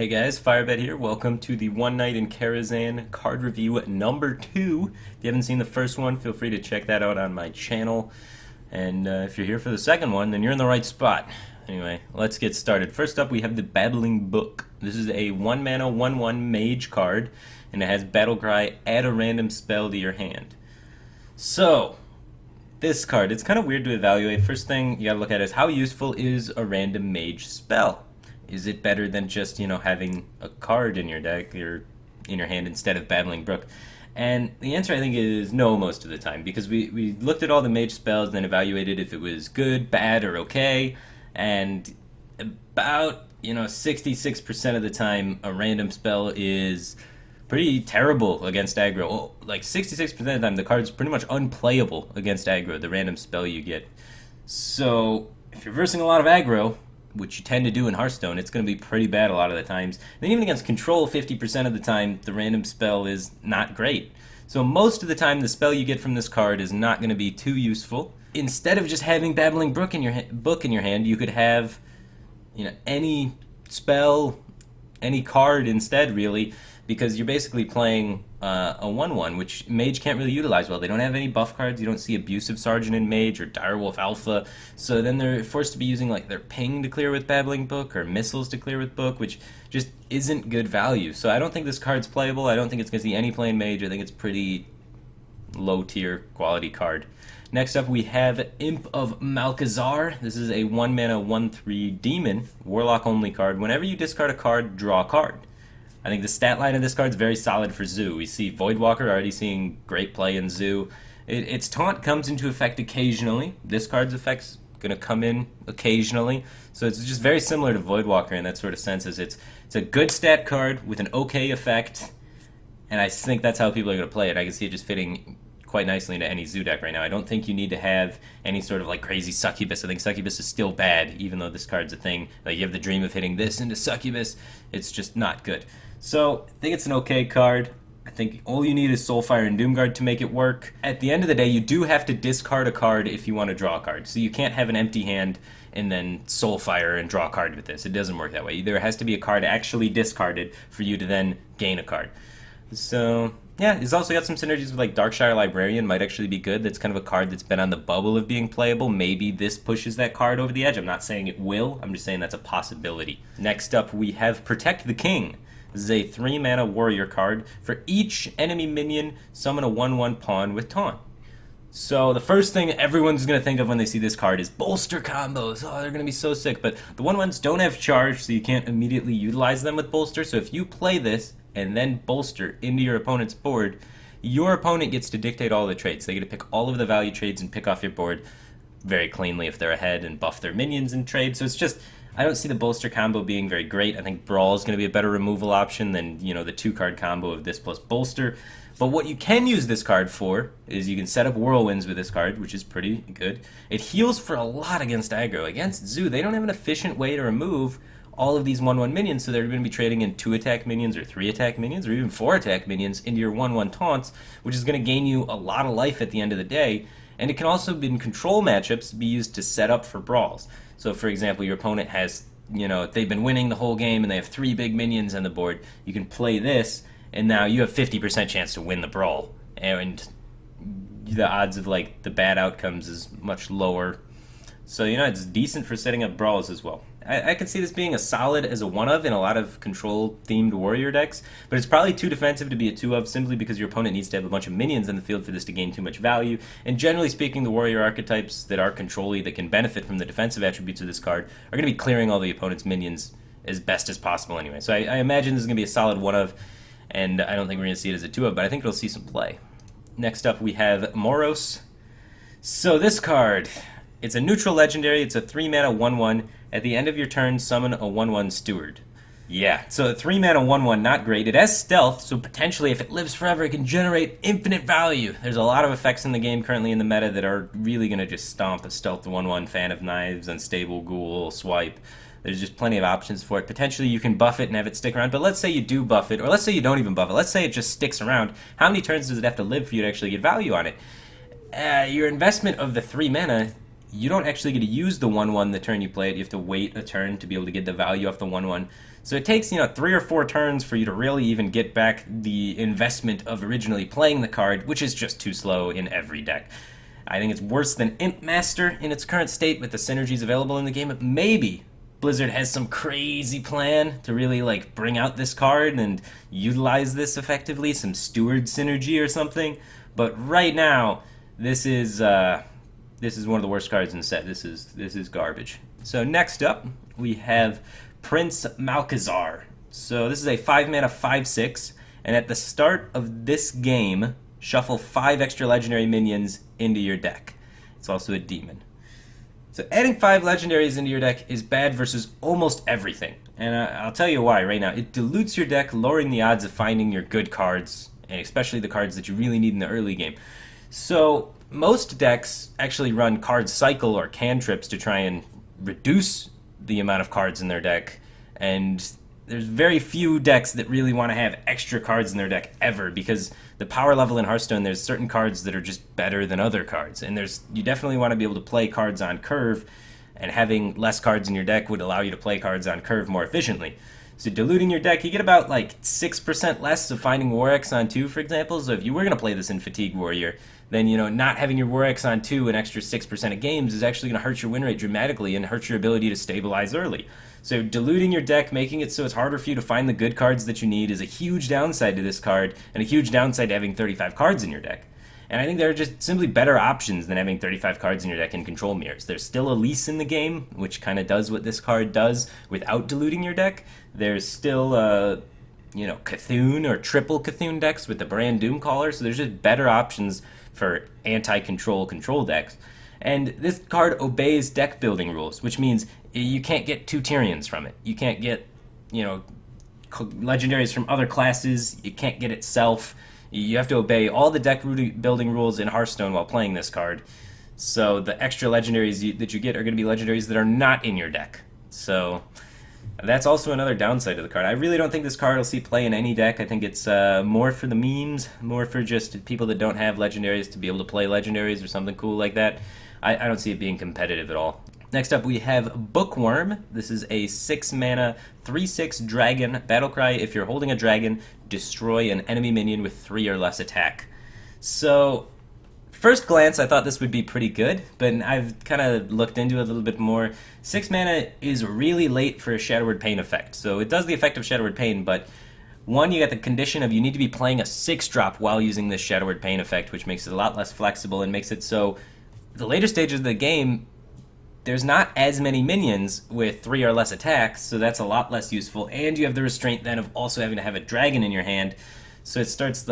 Hey guys, Firebat here. Welcome to the One Night in Karazhan card review number 2. If you haven't seen the first one, feel free to check that out on my channel. And if you're here for the second one, then you're in the right spot. Anyway, let's get started. First up, we have the Battling Book. This is a 1-mana 1/1 mage card, and it has Battlecry, add a random spell to your hand. So, this card, it's kind of weird to evaluate. First thing you gotta look at is how useful is a random mage spell? Is it better than just, having a card in your deck or in your hand instead of Battling Brook? And the answer, I think, is no most of the time, because we looked at all the mage spells and then evaluated if it was good, bad, or okay, and about, 66% of the time a random spell is pretty terrible against aggro. Oh, like 66% of the time the card's pretty much unplayable against aggro, the random spell you get. So if you're versing a lot of aggro, which you tend to do in Hearthstone, it's going to be pretty bad a lot of the times. And then even against control, 50% of the time, the random spell is not great. So most of the time, the spell you get from this card is not going to be too useful. Instead of just having Battling Brook in your hand, you could have, any spell, any card instead, really, because you're basically playing a 1/1, which Mage can't really utilize well. They don't have any buff cards. You don't see Abusive Sergeant in Mage or Direwolf Alpha, so then they're forced to be using like their ping to clear with Babbling Book or missiles to clear with Book, which just isn't good value. So I don't think this card's playable. I don't think it's going to see any play in Mage. I think it's pretty low-tier quality card. Next up, we have Imp of Malkos R. This is a 1-mana 1/3 demon, Warlock-only card. Whenever you discard a card, draw a card. I think the stat line of this card is very solid for Zoo. We see Voidwalker already seeing great play in Zoo. Its taunt comes into effect occasionally. This card's effect's going to come in occasionally. So it's just very similar to Voidwalker in that sort of sense. It's a good stat card with an okay effect, and I think that's how people are going to play it. I can see it just fitting quite nicely into any Zoo deck right now. I don't think you need to have any sort of like crazy Succubus. I think Succubus is still bad, even though this card's a thing. Like you have the dream of hitting this into Succubus. It's just not good. So I think it's an okay card. I think all you need is Soulfire and Doomguard to make it work. At the end of the day, you do have to discard a card if you want to draw a card. So you can't have an empty hand and then Soulfire and draw a card with this. It doesn't work that way. There has to be a card actually discarded for you to then gain a card. So yeah, it's also got some synergies with like Darkshire Librarian, might actually be good. That's kind of a card that's been on the bubble of being playable. Maybe this pushes that card over the edge. I'm not saying it will. I'm just saying that's a possibility. Next up, we have Protect the King. This is a 3-mana warrior card. For each enemy minion, summon a 1/1 pawn with taunt. So the first thing everyone's going to think of when they see this card is bolster combos. Oh, they're going to be so sick. But the 1/1s don't have charge, so you can't immediately utilize them with bolster. So if you play this and then bolster into your opponent's board, your opponent gets to dictate all the traits. They get to pick all of the value trades and pick off your board very cleanly if they're ahead and buff their minions in trade. So it's just, I don't see the bolster combo being very great. I think Brawl is going to be a better removal option than, the 2-card combo of this plus bolster. But what you can use this card for is you can set up Whirlwinds with this card, which is pretty good. It heals for a lot against aggro. Against Zoo, they don't have an efficient way to remove all of these 1/1 minions, so they're going to be trading in 2-attack minions or 3-attack minions or even 4-attack minions into your 1/1 taunts, which is going to gain you a lot of life at the end of the day. And it can also, in control matchups, be used to set up for brawls. So, for example, your opponent has, they've been winning the whole game and they have 3 big minions on the board. You can play this, and now you have 50% chance to win the brawl. And the odds of, the bad outcomes is much lower. So, it's decent for setting up brawls as well. I could see this being a solid as a 1-of in a lot of control-themed warrior decks, but it's probably too defensive to be a 2-of simply because your opponent needs to have a bunch of minions in the field for this to gain too much value. And generally speaking, the warrior archetypes that are control-y, that can benefit from the defensive attributes of this card, are going to be clearing all the opponent's minions as best as possible anyway. So I imagine this is going to be a solid 1-of, and I don't think we're going to see it as a 2-of, but I think it'll see some play. Next up, we have Morros. So this card, it's a neutral legendary. It's a 3-mana 1/1. At the end of your turn, summon a 1/1 steward. Yeah, so a 3-mana 1/1, not great. It has stealth, so potentially if it lives forever, it can generate infinite value. There's a lot of effects in the game currently in the meta that are really going to just stomp a stealth 1/1, Fan of Knives, Unstable Ghoul, Swipe. There's just plenty of options for it. Potentially you can buff it and have it stick around, but let's say you do buff it, or let's say you don't even buff it. Let's say it just sticks around. How many turns does it have to live for you to actually get value on it? Your investment of the 3 mana you don't actually get to use the 1/1 the turn you play it. You have to wait a turn to be able to get the value off the 1/1. So it takes, 3 or 4 turns for you to really even get back the investment of originally playing the card, which is just too slow in every deck. I think it's worse than Imp Master in its current state with the synergies available in the game. Maybe Blizzard has some crazy plan to really bring out this card and utilize this effectively, some Steward synergy or something. But right now, this is one of the worst cards in the set. This is garbage. So next up, we have Prince Malkazar. So this is a 5-mana 5/6, and at the start of this game, shuffle 5 extra legendary minions into your deck. It's also a demon. So adding 5 legendaries into your deck is bad versus almost everything. And I'll tell you why right now. It dilutes your deck, lowering the odds of finding your good cards, and especially the cards that you really need in the early game. So most decks actually run card cycle or cantrips to try and reduce the amount of cards in their deck. And there's very few decks that really want to have extra cards in their deck ever, because the power level in Hearthstone, there's certain cards that are just better than other cards, and you definitely want to be able to play cards on curve, and having less cards in your deck would allow you to play cards on curve more efficiently. So diluting your deck, you get about 6% less of finding War X on 2, for example. So if you were going to play this in Fatigue Warrior, then not having your War X on 2 an extra 6% of games is actually going to hurt your win rate dramatically and hurt your ability to stabilize early. So diluting your deck, making it so it's harder for you to find the good cards that you need, is a huge downside to this card, and a huge downside to having 35 cards in your deck. And I think there are just simply better options than having 35 cards in your deck in control mirrors. There's still Elise in the game, which kind of does what this card does without diluting your deck. There's still, Cthulhu or triple Cthulhu decks with the Brand Doomcaller, so there's just better options for anti-control control decks. And this card obeys deck building rules, which means you can't get 2 Tyrions from it. You can't get, legendaries from other classes. You can't get itself. You have to obey all the deck building rules in Hearthstone while playing this card. So the extra legendaries that you get are going to be legendaries that are not in your deck. So that's also another downside to the card. I really don't think this card will see play in any deck. I think it's more for the memes, more for just people that don't have legendaries to be able to play legendaries or something cool like that. I don't see it being competitive at all. Next up, we have Bookworm. This is a 6-mana 3/6 dragon battlecry. If you're holding a dragon, destroy an enemy minion with 3 or less attack. So, first glance, I thought this would be pretty good, but I've kind of looked into it a little bit more. 6 mana is really late for a Shadowward Pain effect. So it does the effect of Shadowward Pain, but one, you got the condition of you need to be playing a 6-drop while using this Shadowward Pain effect, which makes it a lot less flexible and makes it so the later stages of the game, there's not as many minions with 3 or less attacks, so that's a lot less useful, and you have the restraint then of also having to have a dragon in your hand, so it starts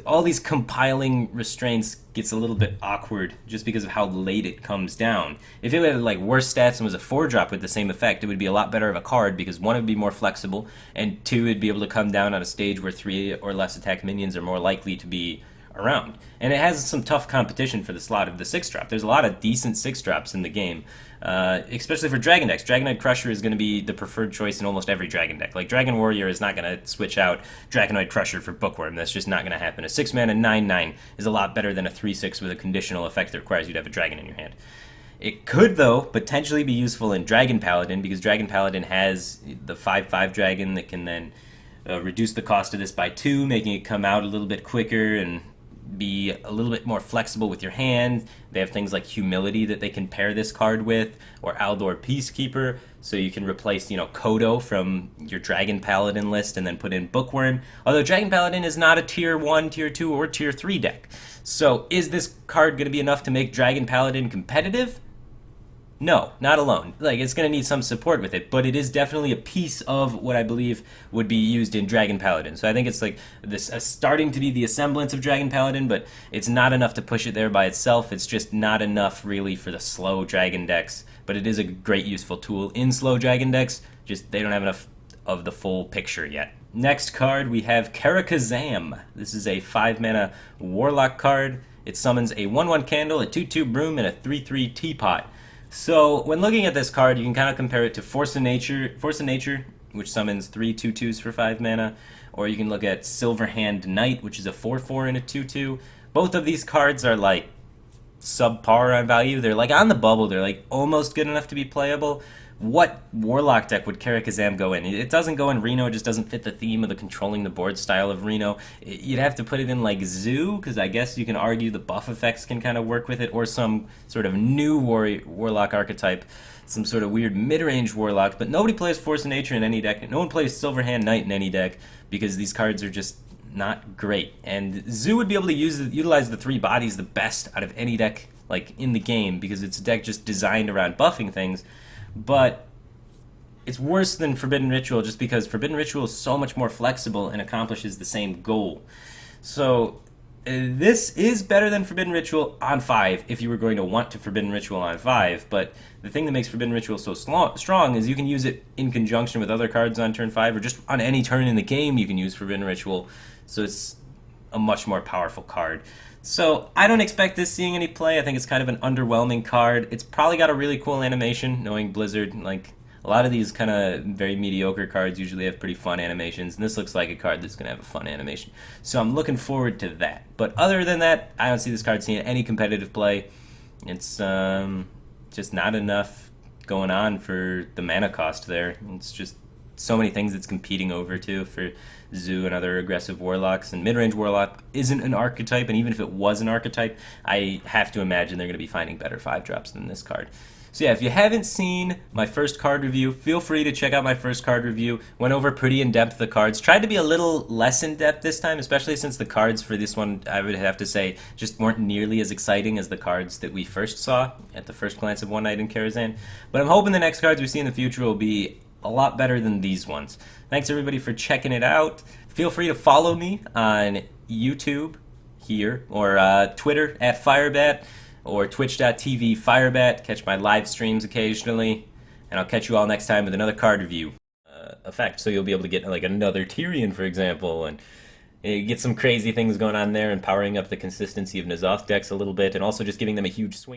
all these compiling restraints gets a little bit awkward just because of how late it comes down. If it had worse stats and was a 4-drop with the same effect, it would be a lot better of a card, because 1, it would be more flexible, and 2, it'd be able to come down on a stage where 3 or less attack minions are more likely to be around. And it has some tough competition for the slot of the 6-drop. There's a lot of decent 6-drops in the game, especially for Dragon decks. Dragonoid Crusher is going to be the preferred choice in almost every Dragon deck. Dragon Warrior is not going to switch out Dragonoid Crusher for Bookworm. That's just not going to happen. A 6-mana 9/9 is a lot better than a 3/6 with a conditional effect that requires you to have a dragon in your hand. It could, though, potentially be useful in Dragon Paladin, because Dragon Paladin has the 5/5 dragon that can then reduce the cost of this by 2, making it come out a little bit quicker and be a little bit more flexible with your hand. They have things like Humility that they can pair this card with, or Aldor Peacekeeper, so you can replace, Kodo from your Dragon Paladin list and then put in Bookworm. Although Dragon Paladin is not a Tier 1, Tier 2, or Tier 3 deck. So is this card going to be enough to make Dragon Paladin competitive? No, not alone. It's going to need some support with it, but it is definitely a piece of what I believe would be used in Dragon Paladin. So I think it's this starting to be the semblance of Dragon Paladin, but it's not enough to push it there by itself. It's just not enough really for the slow Dragon decks, but it is a great useful tool in slow Dragon decks. Just they don't have enough of the full picture yet. Next card, we have Karazhan. This is a 5-mana Warlock card. It summons a 1/1 Candle, a 2/2 Broom, and a 3/3 Teapot. So when looking at this card, you can kind of compare it to Force of Nature, which summons 3 2/2s for 5 mana, or you can look at Silverhand Knight, which is a 4/4 and a 2/2. Both of these cards are subpar on value. They're like on the bubble. They're like almost good enough to be playable. What Warlock deck would Karazhan go in? It doesn't go in Reno. It just doesn't fit the theme of the controlling the board style of Reno. You'd have to put it in like Zoo, because I guess you can argue the buff effects can kind of work with it, or some sort of new Warlock archetype, some sort of weird mid-range Warlock. But nobody plays Force of Nature in any deck. No one plays Silverhand Knight in any deck, because these cards are just not great. And Zoo would be able to utilize the 3 bodies the best out of any deck like in the game, because it's a deck just designed around buffing things. But it's worse than Forbidden Ritual, just because Forbidden Ritual is so much more flexible and accomplishes the same goal. So this is better than Forbidden Ritual on 5 if you were going to want to Forbidden Ritual on 5, but the thing that makes Forbidden Ritual so strong is you can use it in conjunction with other cards on turn 5, or just on any turn in the game you can use Forbidden Ritual, so it's a much more powerful card. So I don't expect this seeing any play. I think it's kind of an underwhelming card. It's probably got a really cool animation, knowing Blizzard. Like, a lot of these kind of very mediocre cards usually have pretty fun animations, and this looks like a card that's going to have a fun animation. So I'm looking forward to that. But other than that, I don't see this card seeing any competitive play. It's just not enough going on for the mana cost there. It's just so many things it's competing over, too, for Zoo and other aggressive Warlocks. And mid-range Warlock isn't an archetype, and even if it was an archetype, I have to imagine they're going to be finding better 5-drops than this card. So yeah, if you haven't seen my first card review, feel free to check out my first card review. Went over pretty in-depth the cards. Tried to be a little less in-depth this time, especially since the cards for this one, I would have to say, just weren't nearly as exciting as the cards that we first saw at the first glance of One Night in Karazhan. But I'm hoping the next cards we see in the future will be a lot better than these ones. Thanks everybody for checking it out. Feel free to follow me on YouTube here, or Twitter at Firebat, or twitch.tv Firebat. Catch my live streams occasionally, and I'll catch you all next time with another card review effect. So you'll be able to get like another Tyrion, for example, and get some crazy things going on there, and powering up the consistency of N'Zoth decks a little bit, and also just giving them a huge swing.